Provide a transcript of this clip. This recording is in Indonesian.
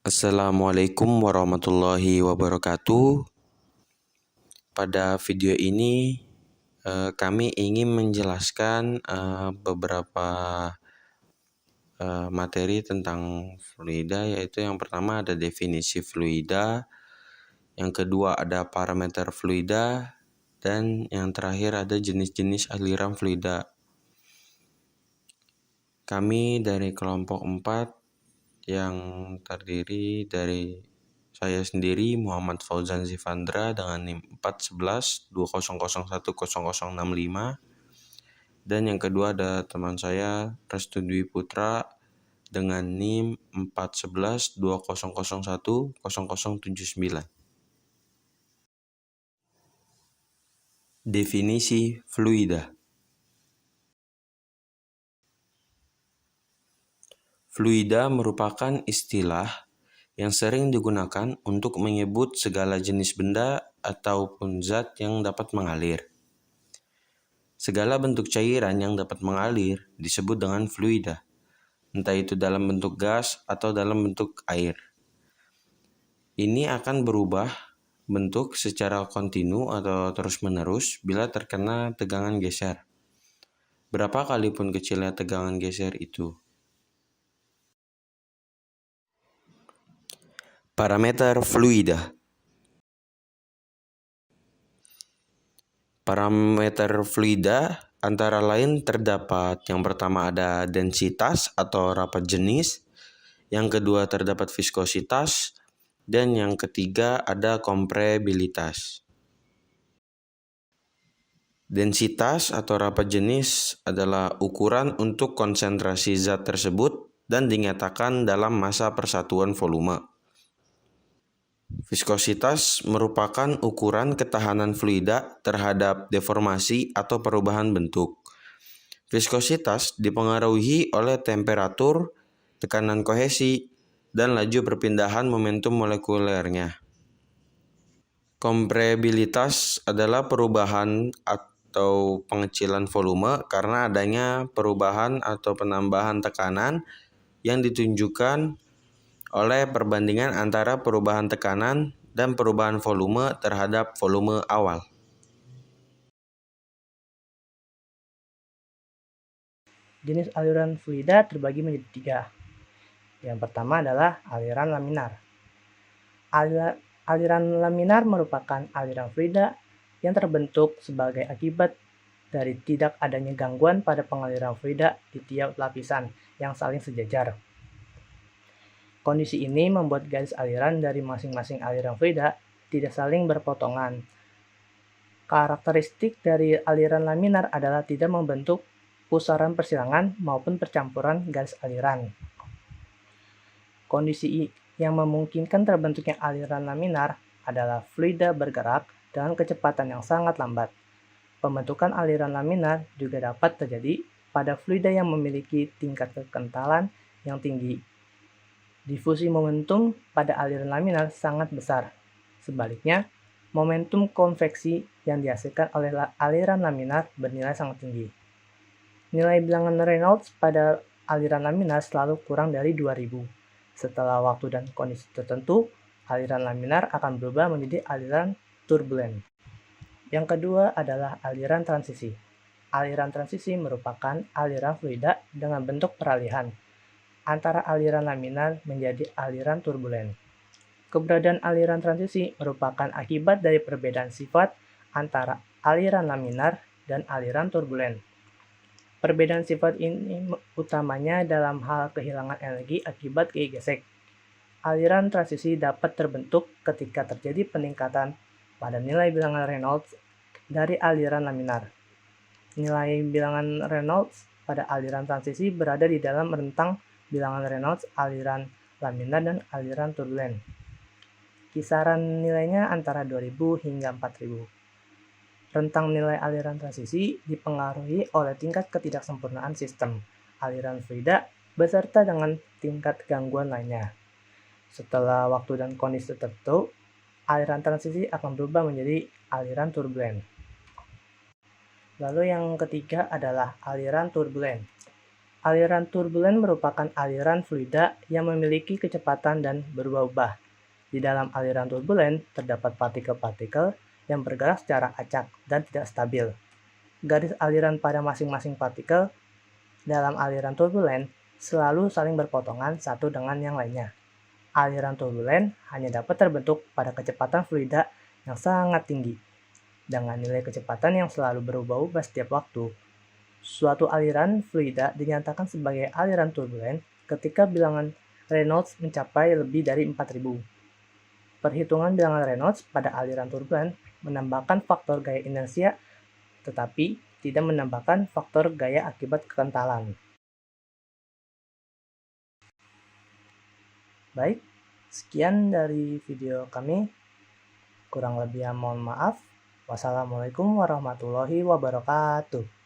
Assalamualaikum warahmatullahi wabarakatuh. Pada video ini kami ingin menjelaskan beberapa materi tentang fluida, yaitu yang pertama ada definisi fluida, yang kedua ada parameter fluida, dan yang terakhir ada jenis-jenis aliran fluida. Kami dari kelompok 4 yang terdiri dari saya sendiri Muhammad Fauzan Zivandra dengan NIM 41120010065, dan yang kedua ada teman saya Restu Dwi Putra dengan NIM 41120010079. Definisi fluida. Fluida merupakan istilah yang sering digunakan untuk menyebut segala jenis benda ataupun zat yang dapat mengalir. Segala bentuk cairan yang dapat mengalir disebut dengan fluida, entah itu dalam bentuk gas atau dalam bentuk air. Ini akan berubah bentuk secara kontinu atau terus-menerus bila terkena tegangan geser. Berapa kali pun kecilnya tegangan geser itu. Parameter fluida. Parameter fluida antara lain terdapat yang pertama ada densitas atau rapat jenis, yang kedua terdapat viskositas, dan yang ketiga ada kompresibilitas. Densitas atau rapat jenis adalah ukuran untuk konsentrasi zat tersebut dan dinyatakan dalam massa persatuan volume. Viskositas merupakan ukuran ketahanan fluida terhadap deformasi atau perubahan bentuk. Viskositas dipengaruhi oleh temperatur, tekanan kohesi, dan laju perpindahan momentum molekulernya. Kompresibilitas adalah perubahan atau pengecilan volume karena adanya perubahan atau penambahan tekanan yang ditunjukkan oleh perbandingan antara perubahan tekanan dan perubahan volume terhadap volume awal. Jenis aliran fluida terbagi menjadi 3. Yang pertama adalah aliran laminar. Aliran laminar merupakan aliran fluida yang terbentuk sebagai akibat dari tidak adanya gangguan pada pengaliran fluida di tiap lapisan yang saling sejajar. Kondisi ini membuat garis aliran dari masing-masing aliran fluida tidak saling berpotongan. Karakteristik dari aliran laminar adalah tidak membentuk pusaran persilangan maupun percampuran garis aliran. Kondisi yang memungkinkan terbentuknya aliran laminar adalah fluida bergerak dengan kecepatan yang sangat lambat. Pembentukan aliran laminar juga dapat terjadi pada fluida yang memiliki tingkat kekentalan yang tinggi. Difusi momentum pada aliran laminar sangat besar. Sebaliknya, momentum konveksi yang dihasilkan oleh aliran laminar bernilai sangat tinggi. Nilai bilangan Reynolds pada aliran laminar selalu kurang dari 2000. Setelah waktu dan kondisi tertentu, aliran laminar akan berubah menjadi aliran turbulen. Yang kedua adalah aliran transisi. Aliran transisi merupakan aliran fluida dengan bentuk peralihan antara aliran laminar menjadi aliran turbulen. Keberadaan aliran transisi merupakan akibat dari perbedaan sifat antara aliran laminar dan aliran turbulen. Perbedaan sifat ini utamanya dalam hal kehilangan energi akibat gesek. Aliran transisi dapat terbentuk ketika terjadi peningkatan pada nilai bilangan Reynolds dari aliran laminar. Nilai bilangan Reynolds pada aliran transisi berada di dalam rentang bilangan Reynolds aliran laminar dan aliran turbulen. Kisaran nilainya antara 2000 hingga 4000. Rentang nilai aliran transisi dipengaruhi oleh tingkat ketidaksempurnaan sistem aliran fluida beserta dengan tingkat gangguan lainnya. Setelah waktu dan kondisi tertentu, aliran transisi akan berubah menjadi aliran turbulen. Lalu yang ketiga adalah aliran turbulen. Aliran turbulen merupakan aliran fluida yang memiliki kecepatan dan berubah-ubah. Di dalam aliran turbulen terdapat partikel-partikel yang bergerak secara acak dan tidak stabil. Garis aliran pada masing-masing partikel dalam aliran turbulen selalu saling berpotongan satu dengan yang lainnya. Aliran turbulen hanya dapat terbentuk pada kecepatan fluida yang sangat tinggi, dengan nilai kecepatan yang selalu berubah-ubah setiap waktu. Suatu aliran fluida dinyatakan sebagai aliran turbulen ketika bilangan Reynolds mencapai lebih dari 4000. Perhitungan bilangan Reynolds pada aliran turbulen menambahkan faktor gaya inersia, tetapi tidak menambahkan faktor gaya akibat kekentalan. Baik, sekian dari video kami. Kurang lebihnya mohon maaf. Wassalamualaikum warahmatullahi wabarakatuh.